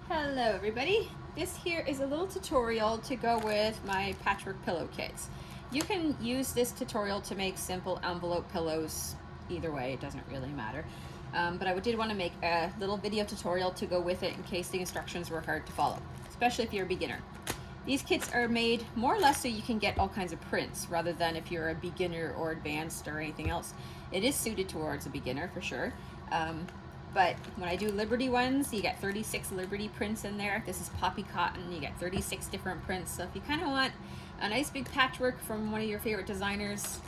Hello everybody, this here is a little tutorial to go with my patchwork pillow kits. You can use this tutorial to make simple envelope pillows either way, it doesn't really matter. But I did want to make a little video tutorial to go with it in case the instructions were hard to follow, especially if you're a beginner. These kits are made more or less so you can get all kinds of prints rather than if you're a beginner or advanced or anything else. It is suited towards a beginner for sure. But when I do Liberty ones, you get 36 Liberty prints in there. This is poppy cotton, you get 36 different prints. So if you kind of want a nice big patchwork from one of your favorite designers,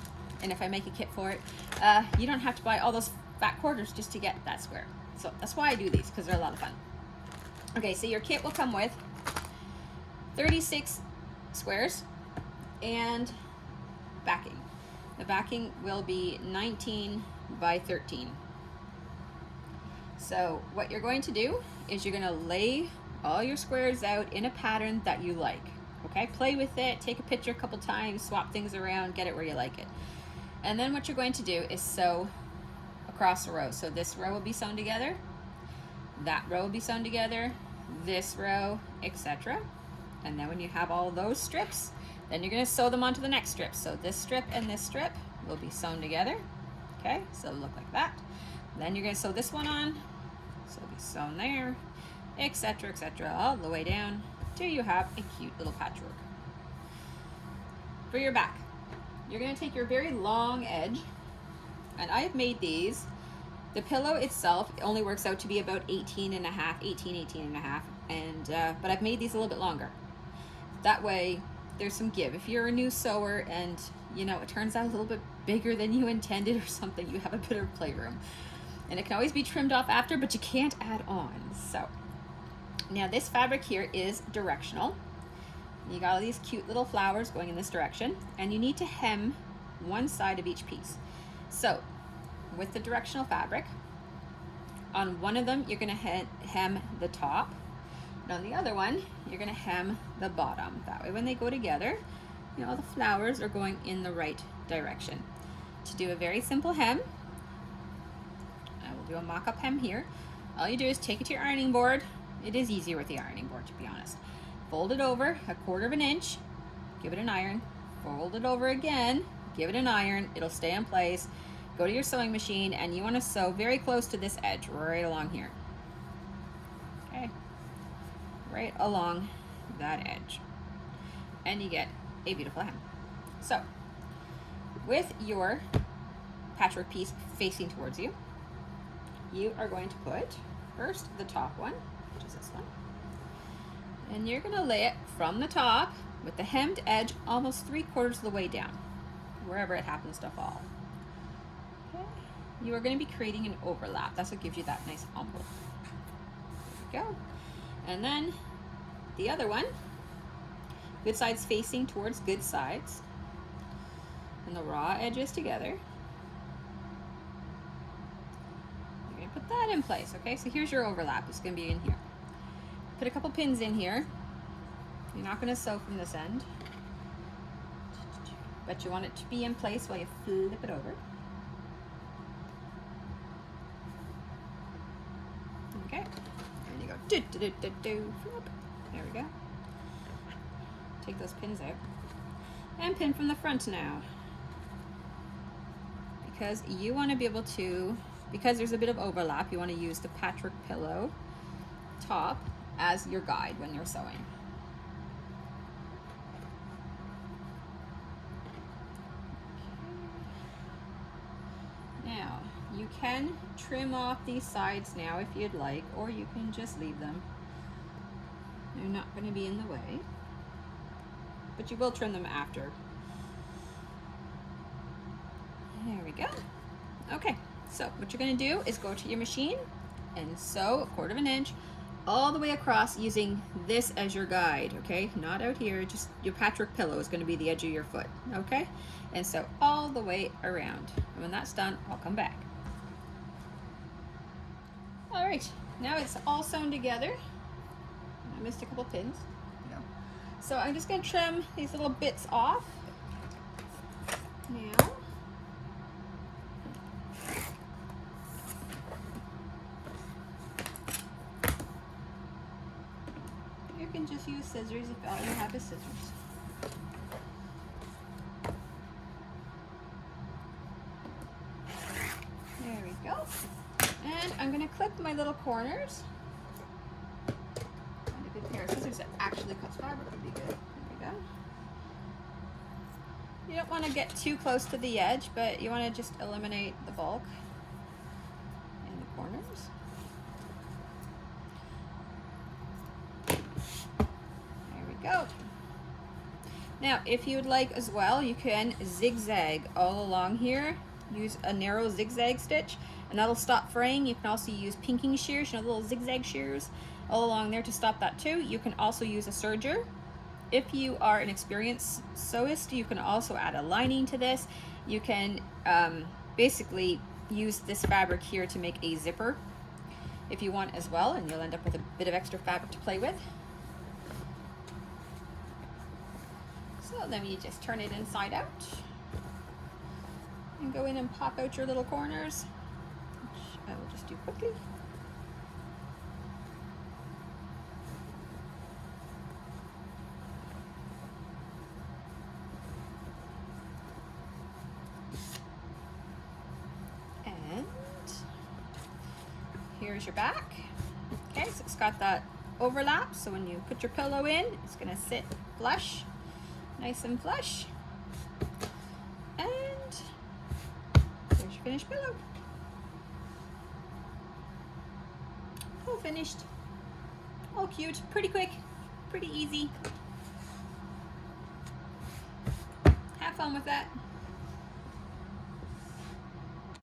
and if I make a kit for it, you don't have to buy all those fat quarters just to get that square. So that's why I do these, because they're a lot of fun. Okay, so your kit will come with 36 squares and backing. The backing will be 19 by 13. So what you're going to do is you're going to lay all your squares out in a pattern that you like. Okay, play with it, take a picture a couple times, swap things around, get it where you like it. And then what you're going to do is sew across the row. So this row will be sewn together, that row will be sewn together, this row, etc. And then when you have all those strips, then you're going to sew them onto the next strip. So this strip and this strip will be sewn together. Okay, so it'll look like that. Then you're going to sew this one on, so it'll be sewn there, etc., etc., all the way down till you have a cute little patchwork. For your back, you're going to take your very long edge, and I've made these. The pillow itself only works out to be about 18 and a half, but I've made these a little bit longer. That way, there's some give. If you're a new sewer and you know it turns out a little bit bigger than you intended or something, you have a bit of playroom. And it can always be trimmed off after, but you can't add on. So now this fabric here is directional. You got all these cute little flowers going in this direction, and you need to hem one side of each piece. So with the directional fabric, on one of them you're going to hem the top, and on the other one you're going to hem the bottom. That way when they go together, you know, the flowers are going in the right direction. To do a very simple hem, I will do a mock-up hem here. All you do is take it to your ironing board. It is easier with the ironing board, to be honest. Fold it over 1/4 of an inch, give it an iron, fold it over again, give it an iron, it'll stay in place. Go to your sewing machine, and you want to sew very close to this edge, right along here. Okay, right along that edge. And you get a beautiful hem. So, with your patchwork piece facing towards you, you are going to put first the top one, which is this one, and you're going to lay it from the top with the hemmed edge almost 3/4 of the way down, wherever it happens to fall. Okay. You are going to be creating an overlap. That's what gives you that nice envelope. There you go. And then the other one, good sides facing towards good sides, and the raw edges together. You're going to put that in place, okay? So here's your overlap. It's going to be in here. Put a couple pins in here. You're not going to sew from this end, but you want it to be in place while you flip it over. Okay, and you go flip. There we go. Take those pins out and pin from the front now, because you want to be able to, because there's a bit of overlap, you want to use the patchwork pillow top as your guide when you're sewing. Now you can trim off these sides now if you'd like, or you can just leave them. They're not going to be in the way, but you will trim them after. There we go. Okay, so what you're going to do is go to your machine and sew 1/4 of an inch all the way across using this as your guide, okay? Not out here, just your patchwork pillow is going to be the edge of your foot, okay? And sew all the way around. And when that's done, I'll come back. All right, now it's all sewn together. I missed a couple pins. So I'm just going to trim these little bits off now. can just use scissors if all you have is scissors. There we go. And I'm going to clip my little corners. And a good pair of scissors that actually cuts fabric would be good. There we go. You don't want to get too close to the edge, but you want to just eliminate the bulk in the corners. There we go. Now, if you would like as well, you can zigzag all along here. Use a narrow zigzag stitch, and that'll stop fraying. You can also use pinking shears, you know, little zigzag shears all along there to stop that too. You can also use a serger. If you are an experienced sewist, you can also add a lining to this. You can basically use this fabric here to make a zipper if you want as well, and you'll end up with a bit of extra fabric to play with. So then you just turn it inside out and go in and pop out your little corners, which I will just do quickly. And here's your back. Okay, so it's got that overlap, so when you put your pillow in, it's gonna sit flush, nice and flush. And there's your finished pillow. All finished. All cute, pretty quick, pretty easy. Have fun with that.